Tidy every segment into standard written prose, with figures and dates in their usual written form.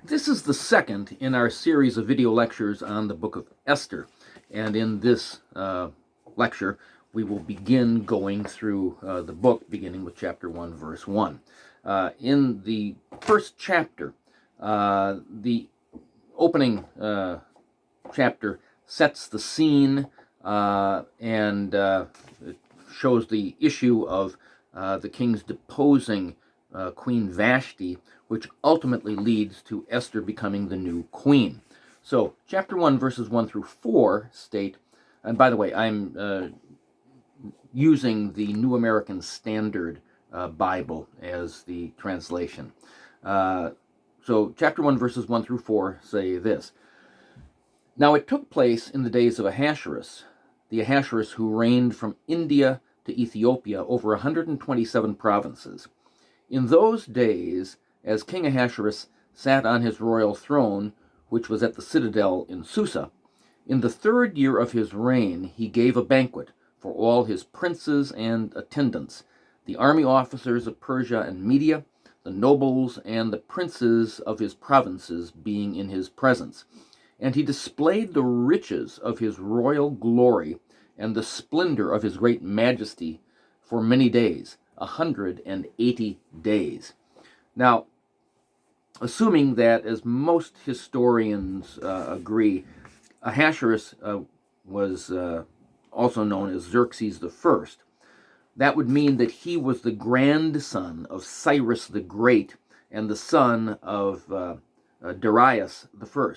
This is the second in our series of video lectures on the book of Esther. And in this lecture, we will begin going through the book, beginning with chapter 1, verse 1. In the first chapter, the opening chapter sets the scene and it shows the issue of the king's deposing Queen Vashti, which ultimately leads to Esther becoming the new queen. So, chapter 1, verses 1 through 4 state, and by the way, I'm using the New American Standard Bible as the translation. So, chapter 1, verses 1 through 4 say this. Now it took place in the days of Ahasuerus, the Ahasuerus who reigned from India to Ethiopia over 127 provinces. In those days, as King Ahasuerus sat on his royal throne, which was at the citadel in Susa, in the 3rd year of his reign he gave a banquet for all his princes and attendants, the army officers of Persia and Media, the nobles and the princes of his provinces being in his presence. And he displayed the riches of his royal glory and the splendor of his great majesty for many days, 180 days. Now, assuming that, as most historians agree, Ahasuerus was also known as Xerxes I, that would mean that he was the grandson of Cyrus the Great and the son of Darius I.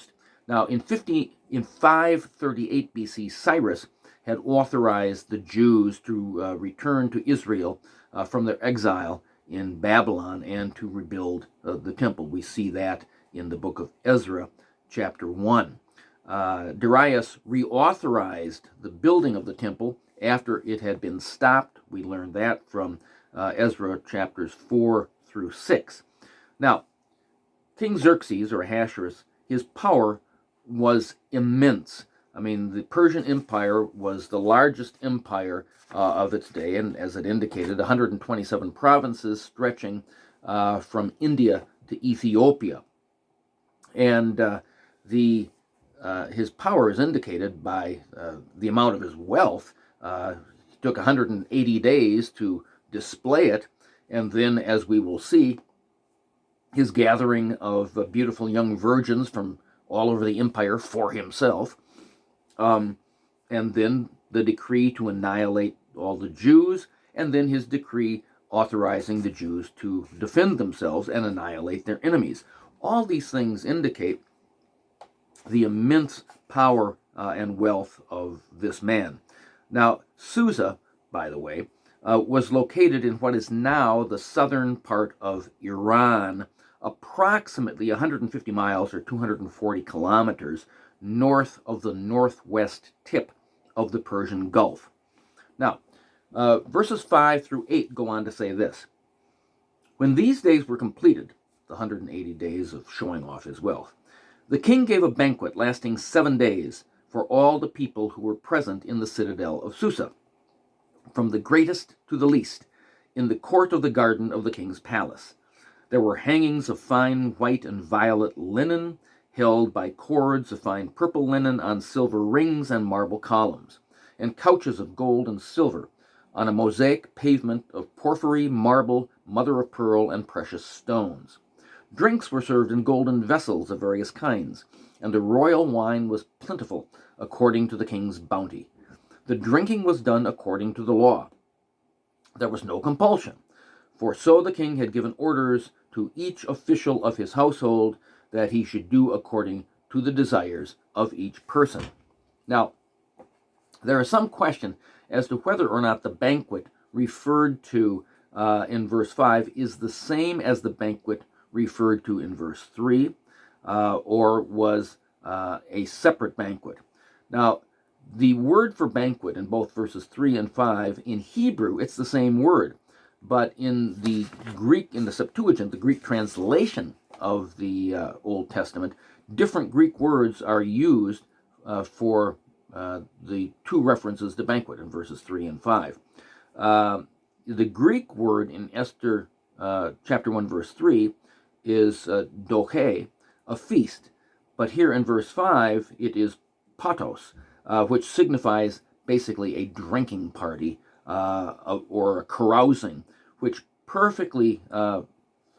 Now, in 538 BC, Cyrus had authorized the Jews to return to Israel from their exile in Babylon and to rebuild the temple. We see that in the book of Ezra, chapter 1. Darius reauthorized the building of the temple after it had been stopped. We learned that from Ezra chapters 4 through 6. Now, King Xerxes, or Ahasuerus, his power was immense. I mean, the Persian Empire was the largest empire of its day, and as it indicated, 127 provinces stretching from India to Ethiopia. And his power is indicated by the amount of his wealth. It took 180 days to display it, and then, as we will see, his gathering of beautiful young virgins from all over the empire for himself, and then the decree to annihilate all the Jews, and then his decree authorizing the Jews to defend themselves and annihilate their enemies. All these things indicate the immense power and wealth of this man. Now, Susa, by the way, was located in what is now the southern part of Iran, approximately 150 miles or 240 kilometers north of the northwest tip of the Persian Gulf. Now, verses 5 through 8 go on to say this. When these days were completed, the 180 days of showing off his wealth, the king gave a banquet lasting 7 days for all the people who were present in the citadel of Susa, from the greatest to the least, in the court of the garden of the king's palace. There were hangings of fine white and violet linen, held by cords of fine purple linen on silver rings and marble columns, and couches of gold and silver on a mosaic pavement of porphyry, marble, mother of pearl, and precious stones. Drinks were served in golden vessels of various kinds, and the royal wine was plentiful according to the king's bounty. The drinking was done according to the law. There was no compulsion, for so the king had given orders to each official of his household that he should do according to the desires of each person. Now, there is some question as to whether or not the banquet referred to in verse 5 is the same as the banquet referred to in verse 3, or was a separate banquet. Now, the word for banquet in both verses 3 and 5, in Hebrew, it's the same word. But in the Greek, in the Septuagint, the Greek translation of the Old Testament, different Greek words are used for the two references to banquet in verses 3 and 5. The Greek word in Esther chapter 1, verse 3 is doche, a feast. But here in verse 5, it is patos, which signifies basically a drinking party or a carousing, which perfectly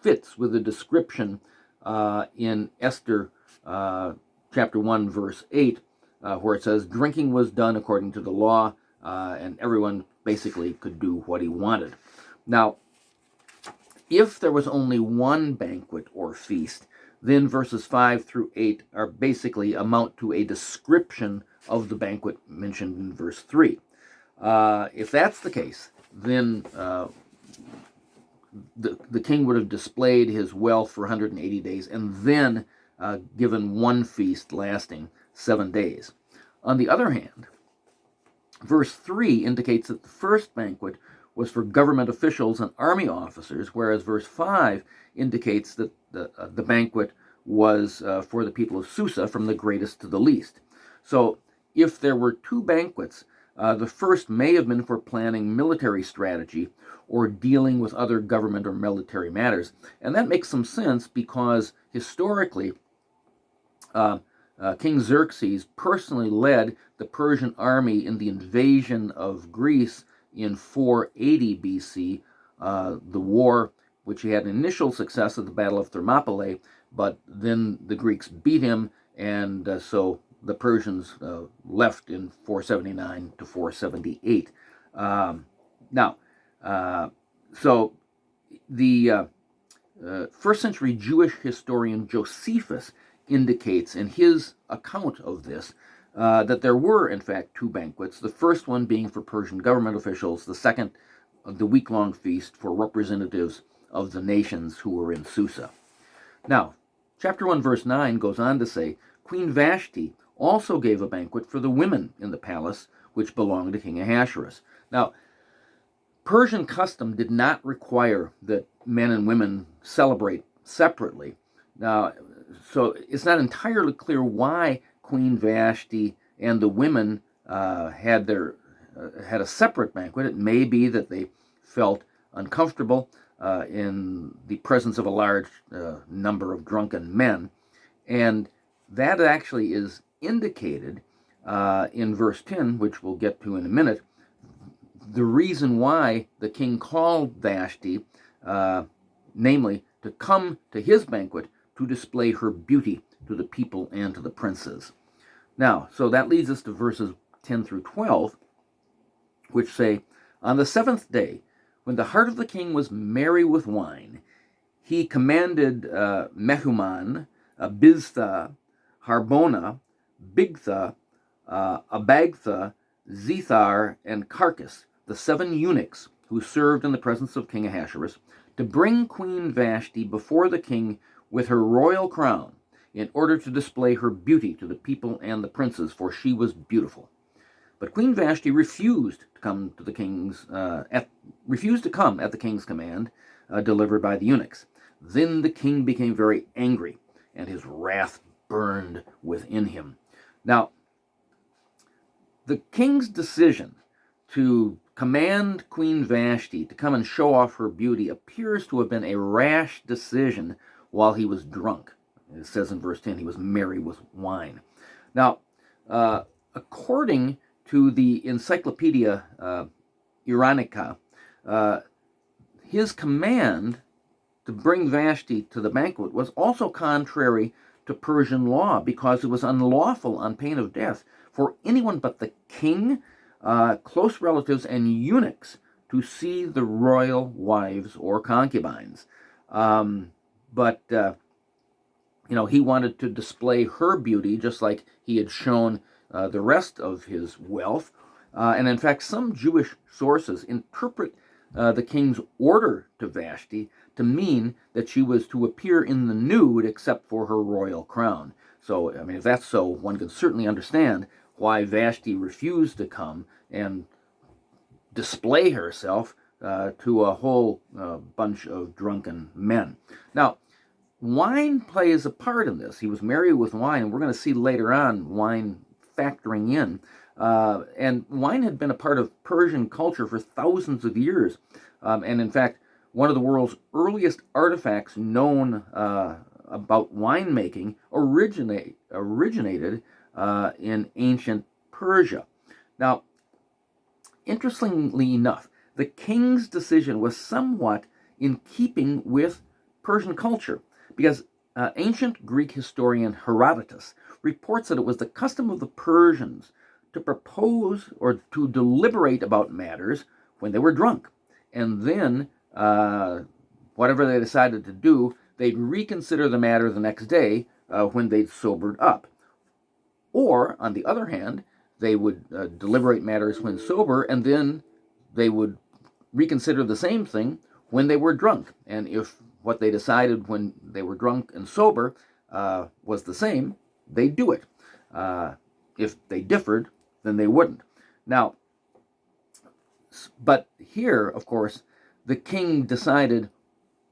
fits with the description in Esther chapter 1, verse 8, where it says, drinking was done according to the law, and everyone basically could do what he wanted. Now, if there was only one banquet or feast, then verses 5 through 8 are basically amount to a description of the banquet mentioned in verse 3. If that's the case, then the king would have displayed his wealth for 180 days and then given one feast lasting 7 days. On the other hand, verse 3 indicates that the first banquet was for government officials and army officers, whereas verse 5 indicates that the banquet was for the people of Susa, from the greatest to the least. So if there were two banquets, the first may have been for planning military strategy or dealing with other government or military matters. And that makes some sense because historically, King Xerxes personally led the Persian army in the invasion of Greece in 480 BC, the war which he had initial success at the Battle of Thermopylae, but then the Greeks beat him, and so the Persians left in 479 to 478. So the first century Jewish historian Josephus indicates in his account of this that there were, in fact, two banquets, the first one being for Persian government officials, the second, the week-long feast for representatives of the nations who were in Susa. Now, chapter 1, verse 9 goes on to say, Queen Vashti also gave a banquet for the women in the palace, which belonged to King Ahasuerus. Now, Persian custom did not require that men and women celebrate separately. Now, so it's not entirely clear why Queen Vashti and the women had a separate banquet. It may be that they felt uncomfortable in the presence of a large number of drunken men, and that actually is indicated in verse 10, which we'll get to in a minute. The reason why the king called Vashti, namely, to come to his banquet to display her beauty to the people and to the princes. Now, so that leads us to verses 10 through 12, which say, on the seventh day, when the heart of the king was merry with wine, he commanded Mehuman, Biztha, Harbona, Bigtha, Abagtha, Zethar, and Carcass, the 7 eunuchs who served in the presence of King Ahasuerus, to bring Queen Vashti before the king with her royal crown, in order to display her beauty to the people and the princes, for she was beautiful. But Queen Vashti refused to come to the king's at the king's command, delivered by the eunuchs. Then the king became very angry, and his wrath burned within him. Now, the king's decision to command Queen Vashti to come and show off her beauty appears to have been a rash decision while he was drunk. It says in verse 10, he was merry with wine. Now, according to the Encyclopedia Iranica, his command to bring Vashti to the banquet was also contrary to Persian law, because it was unlawful on pain of death for anyone but the king, close relatives, and eunuchs to see the royal wives or concubines. But he wanted to display her beauty just like he had shown the rest of his wealth. And in fact, some Jewish sources interpret the king's order to Vashti to mean that she was to appear in the nude except for her royal crown. So, I mean, if that's so, one can certainly understand why Vashti refused to come and display herself to a whole bunch of drunken men. Now, wine plays a part in this. He was merry with wine, and we're going to see later on wine factoring in. And wine had been a part of Persian culture for thousands of years. And in fact, one of the world's earliest artifacts known about winemaking originated in ancient Persia. Now, interestingly enough, the king's decision was somewhat in keeping with Persian culture, because ancient Greek historian Herodotus reports that it was the custom of the Persians to propose or to deliberate about matters when they were drunk. And then, whatever they decided to do, they'd reconsider the matter the next day when they'd sobered up. Or, on the other hand, they would deliberate matters when sober, and then they would reconsider the same thing when they were drunk. And if what they decided when they were drunk and sober was the same, they'd do it. If they differed, then they wouldn't. Now, but here, of course, the king decided,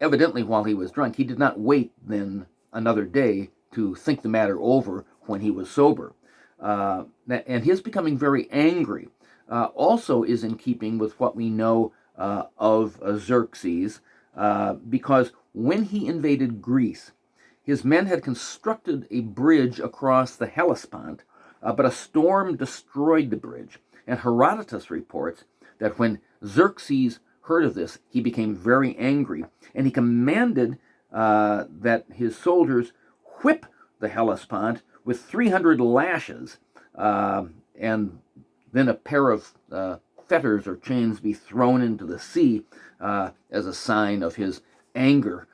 evidently while he was drunk, he did not wait then another day to think the matter over when he was sober. And his becoming very angry also is in keeping with what we know of Xerxes, because when he invaded Greece, his men had constructed a bridge across the Hellespont, but a storm destroyed the bridge. And Herodotus reports that when Xerxes heard of this, he became very angry, and he commanded that his soldiers whip the Hellespont with 300 lashes, and then a pair of fetters or chains be thrown into the sea as a sign of his anger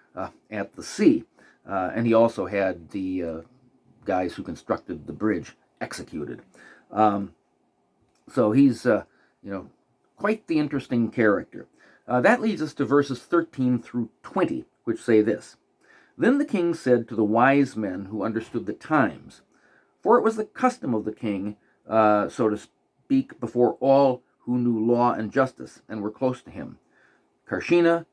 at the sea. And he also had the guys who constructed the bridge executed. So he's, quite the interesting character. That leads us to verses 13 through 20, which say this: Then the king said to the wise men who understood the times, for it was the custom of the king, so to speak, before all who knew law and justice and were close to him, Karshina,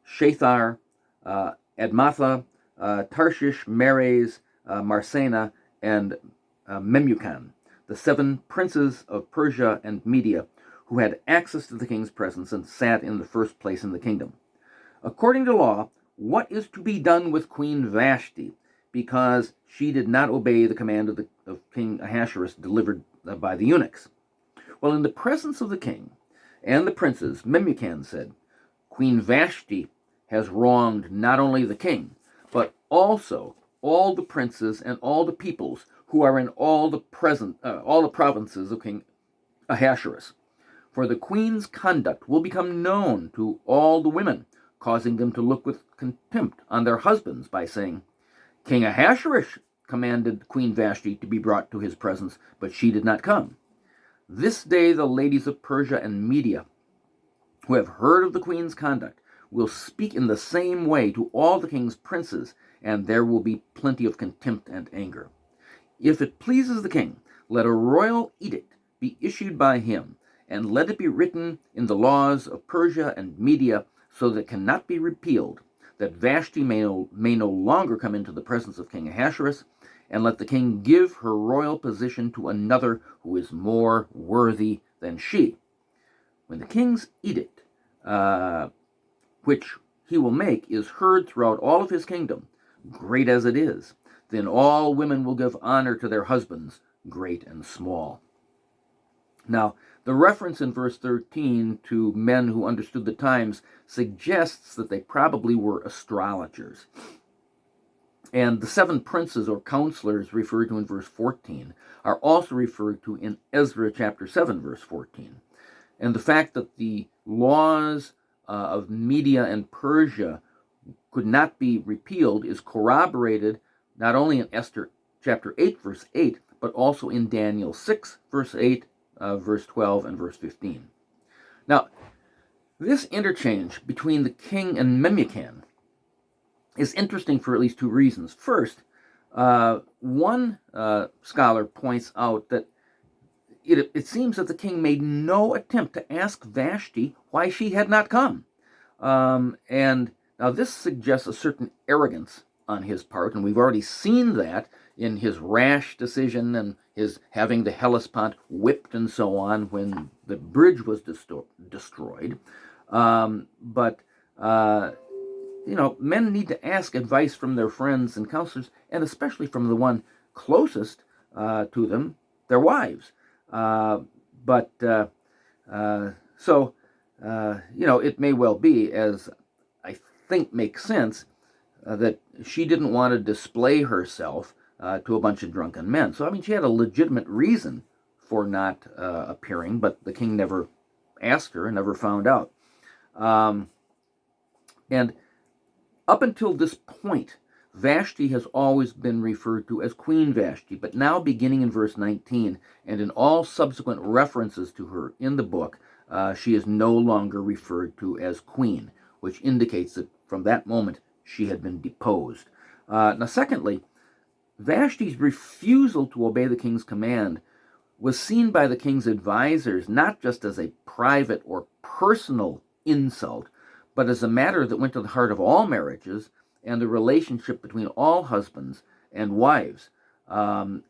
Shethar, Admatha, Tarshish, Meres, Marsena, and Memucan, the 7 princes of Persia and Media, who had access to the king's presence and sat in the first place in the kingdom. According to law, what is to be done with Queen Vashti, because she did not obey the command of King Ahasuerus delivered by the eunuchs? Well, in the presence of the king and the princes, Memucan said, Queen Vashti has wronged not only the king, but also all the princes and all the peoples who are in all the provinces of King Ahasuerus. For the queen's conduct will become known to all the women, causing them to look with contempt on their husbands by saying, King Ahasuerus commanded Queen Vashti to be brought to his presence, but she did not come. This day the ladies of Persia and Media, who have heard of the queen's conduct, will speak in the same way to all the king's princes, and there will be plenty of contempt and anger. If it pleases the king, let a royal edict be issued by him, and let it be written in the laws of Persia and Media, so that it cannot be repealed, that Vashti may no longer come into the presence of King Ahasuerus, and let the king give her royal position to another who is more worthy than she. When the king's edict, which he will make, is heard throughout all of his kingdom, great as it is, then all women will give honor to their husbands, great and small. Now, the reference in verse 13 to men who understood the times suggests that they probably were astrologers. And the 7 princes or counselors referred to in verse 14 are also referred to in Ezra chapter 7, verse 14. And the fact that the laws of Media and Persia could not be repealed is corroborated not only in Esther chapter 8, verse 8, but also in Daniel 6, verse 8, verse 12, and verse 15. Now, this interchange between the king and Memucan is interesting for at least 2 reasons. First, one scholar points out that it seems that the king made no attempt to ask Vashti why she had not come. And now this suggests a certain arrogance on his part, and we've already seen that in his rash decision and his having the Hellespont whipped and so on when the bridge was destroyed. But men need to ask advice from their friends and counselors, and especially from the one closest to them, their wives. But so, it may well be, as I think makes sense, that she didn't want to display herself to a bunch of drunken men. So, I mean, she had a legitimate reason for not appearing, but the king never asked her and never found out. And up until this point, Vashti has always been referred to as Queen Vashti, but now beginning in verse 19 and in all subsequent references to her in the book, she is no longer referred to as Queen, which indicates that from that moment she had been deposed. Now, secondly, Vashti's refusal to obey the king's command was seen by the king's advisors not just as a private or personal insult, but as a matter that went to the heart of all marriages and the relationship between all husbands and wives. And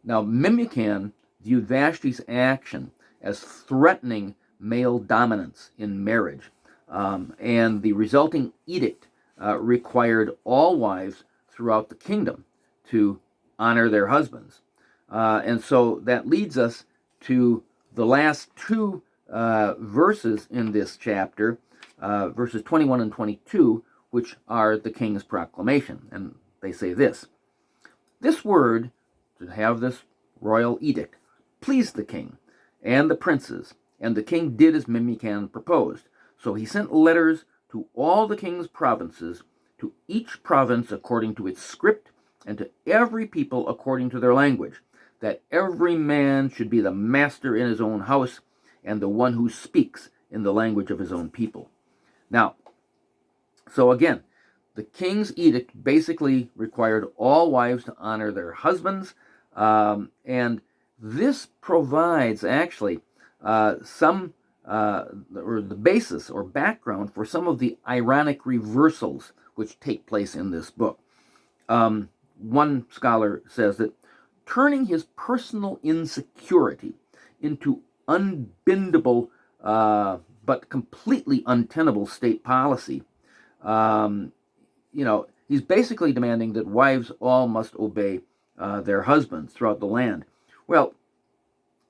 now Memucan viewed Vashti's action as threatening male dominance in marriage, and the resulting edict required all wives throughout the kingdom to honor their husbands. And so that leads us to the last two verses in this chapter, verses 21 and 22, which are the king's proclamation. And they say this: "This word, to have this royal edict, pleased the king and the princes, and the king did as Memucan proposed. So he sent letters to all the king's provinces, to each province according to its script, and to every people according to their language, that every man should be the master in his own house, and the one who speaks in the language of his own people." Now, so again, the king's edict basically required all wives to honor their husbands, and this provides actually some or the basis or background for some of the ironic reversals which take place in this book. One scholar says that turning his personal insecurity into unbendable but completely untenable state policy, he's basically demanding that wives all must obey their husbands throughout the land. Well,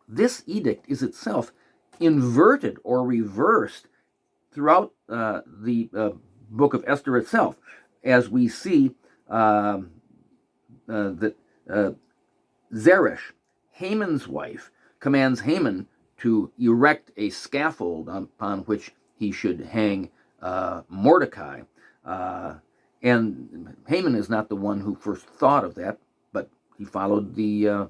this edict is itself inverted or reversed throughout the book of Esther itself, as we see that Zeresh, Haman's wife, commands Haman to erect a scaffold upon which he should hang Mordecai. And Haman is not the one who first thought of that, but he followed the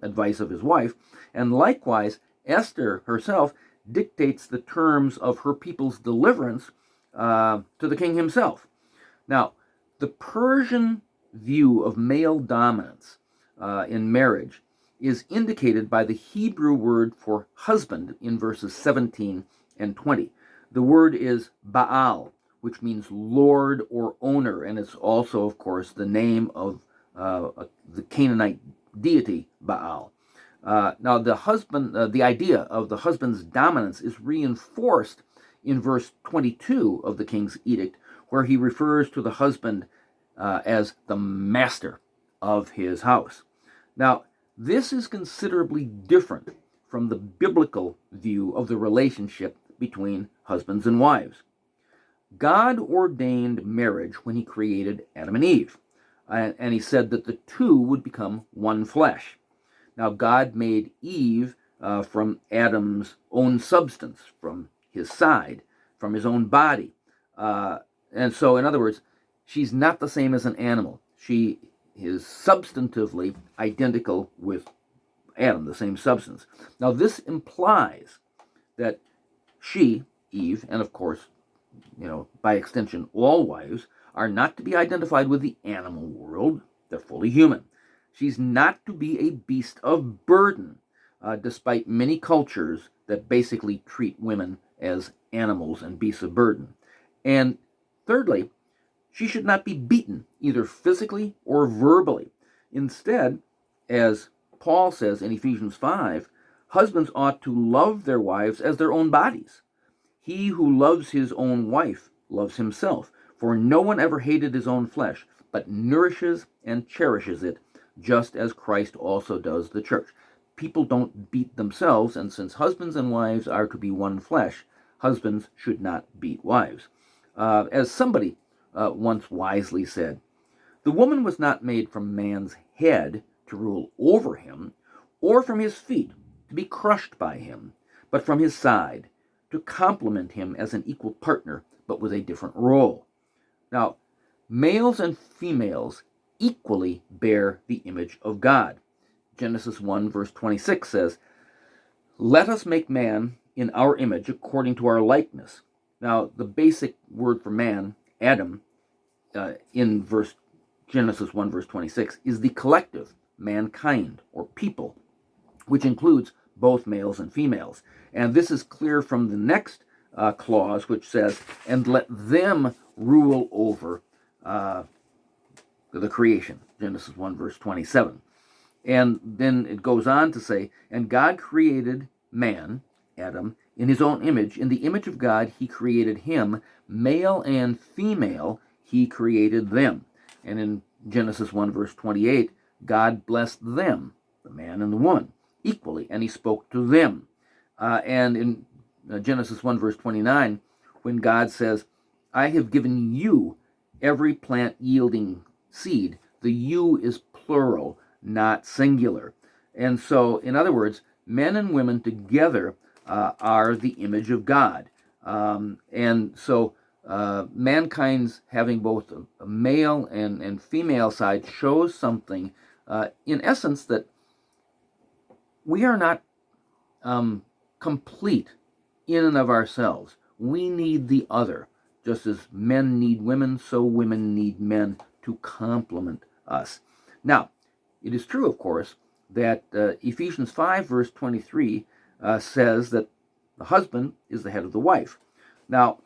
advice of his wife. And likewise, Esther herself dictates the terms of her people's deliverance to the king himself. Now, the Persian view of male dominance in marriage is indicated by the Hebrew word for husband in verses 17 and 20. The word is Baal, which means lord or owner, and it's also, of course, the name of the Canaanite deity Baal. Now, the idea of the husband's dominance is reinforced in verse 22 of the king's edict, where he refers to the husband as the master of his house. Now, this is considerably different from the biblical view of the relationship between husbands and wives. God ordained marriage when he created Adam and Eve, and he said that the two would become one flesh. Now, God made Eve from Adam's own substance, from his side, from his own body. And so, in other words, she's not the same as an animal. She is substantively identical with Adam, the same substance. Now, this implies that she, Eve, and of course, by extension, all wives, are not to be identified with the animal world. They're fully human. She's not to be a beast of burden, despite many cultures that basically treat women as animals and beasts of burden. And thirdly, she should not be beaten, either physically or verbally. Instead, as Paul says in Ephesians 5, husbands ought to love their wives as their own bodies. He who loves his own wife loves himself. For no one ever hated his own flesh, but nourishes and cherishes it, just as Christ also does the church. People don't beat themselves, and since husbands and wives are to be one flesh, husbands should not beat wives. As somebody once wisely said, the woman was not made from man's head to rule over him, or from his feet to be crushed by him, but from his side to complement him as an equal partner, but with a different role. Now, males and females equally bear the image of God. Genesis 1 verse 26 says, let us make man in our image according to our likeness. Now, the basic word for man, Adam, in Genesis 1 verse 26, is the collective, mankind, or people, which includes both males and females. And this is clear from the next clause, which says, and let them rule over the creation, Genesis 1 verse 27. And then it goes on to say, and God created man, Adam, in his own image. In the image of God, he created him, male and female, he created them. And in Genesis 1 verse 28, God blessed them, the man and the woman, equally, and he spoke to them. And in Genesis 1 verse 29, when God says, I have given you every plant yielding seed, the you is plural, not singular. And so, in other words, men and women together are the image of God. And so mankind's having both a male and female side shows something, in essence, that we are not complete in and of ourselves. We need the other. Just as men need women, so women need men to complement us. Now, it is true, of course, that Ephesians 5, verse 23 says that the husband is the head of the wife. Now,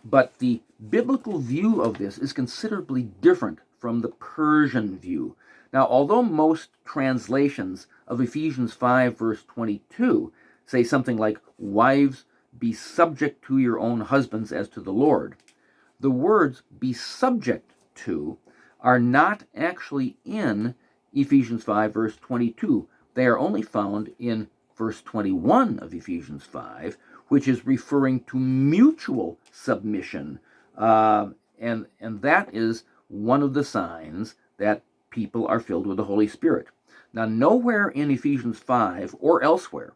but the biblical view of this is considerably different from the Persian view. Now, although most translations of Ephesians 5, verse 22 say something like, wives, be subject to your own husbands as to the Lord, the words be subject to are not actually in Ephesians 5, verse 22. They are only found in verse 21 of Ephesians 5, which is referring to mutual submission. And that is one of the signs that people are filled with the Holy Spirit. Now, nowhere in Ephesians 5 or elsewhere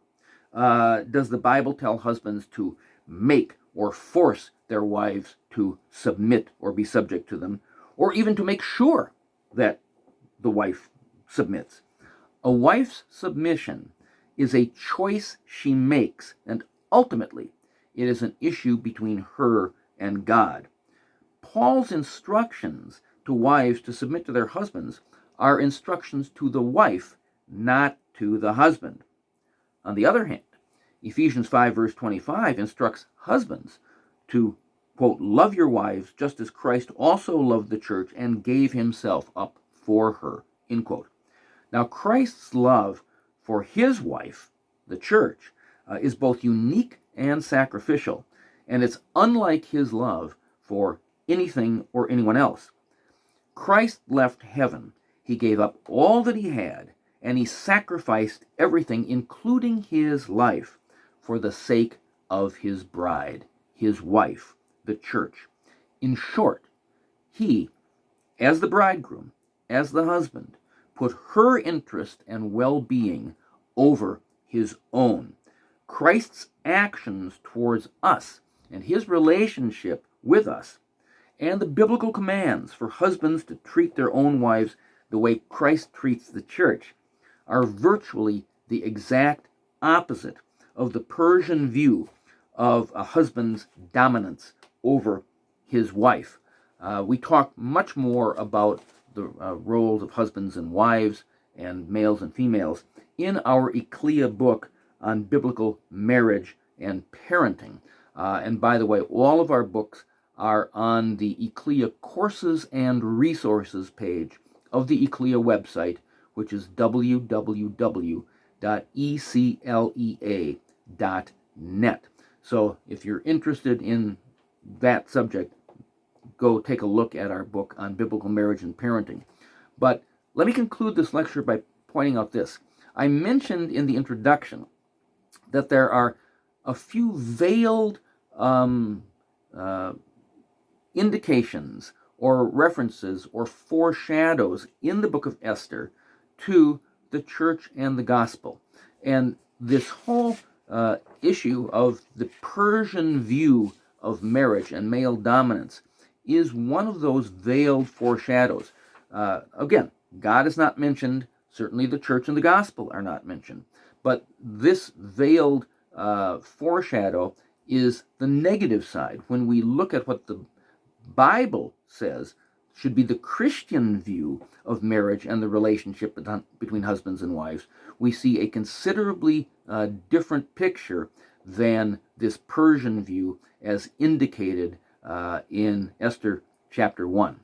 does the Bible tell husbands to make or force their wives to submit or be subject to them, or even to make sure that the wife submits. A wife's submission is a choice she makes, and ultimately it is an issue between her and God. Paul's instructions to wives to submit to their husbands are instructions to the wife, not to the husband. On the other hand, Ephesians 5 verse 25 instructs husbands to, quote, love your wives just as Christ also loved the church and gave himself up for her, end quote. Now, Christ's love for his wife, the church, is both unique and sacrificial, and it's unlike his love for anything or anyone else. Christ left heaven. He gave up all that he had, and he sacrificed everything, including his life, for the sake of his bride, his wife, the church. In short, he, as the bridegroom, as the husband, put her interest and well-being over his own. Christ's actions towards us and his relationship with us, and the biblical commands for husbands to treat their own wives the way Christ treats the church, are virtually the exact opposite of the Persian view of a husband's dominance over his wife. We talk much more about the roles of husbands and wives and males and females in our Ecclesia book on biblical marriage and parenting. And by the way, all of our books are on the Ecclesia courses and resources page of the Ecclesia website, which is www.eclea.net. So if you're interested in that subject, go take a look at our book on biblical marriage and parenting. But let me conclude this lecture by pointing out this. I mentioned in the introduction that there are a few veiled indications or references or foreshadows in the book of Esther to the church and the gospel. And this whole issue of the Persian view of marriage and male dominance is one of those veiled foreshadows. Again, God is not mentioned. Certainly the church and the gospel are not mentioned. But this veiled foreshadow is the negative side. When we look at what the Bible says should be the Christian view of marriage and the relationship between husbands and wives, we see a considerably different picture than this Persian view as indicated in Esther chapter 1.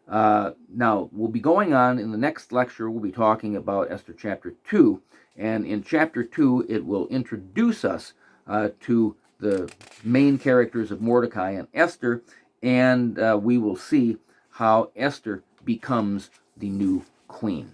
Now, we'll be going on in the next lecture. We'll be talking about Esther chapter 2. And in chapter 2, it will introduce us to the main characters of Mordecai and Esther, and we will see how Esther becomes the new queen.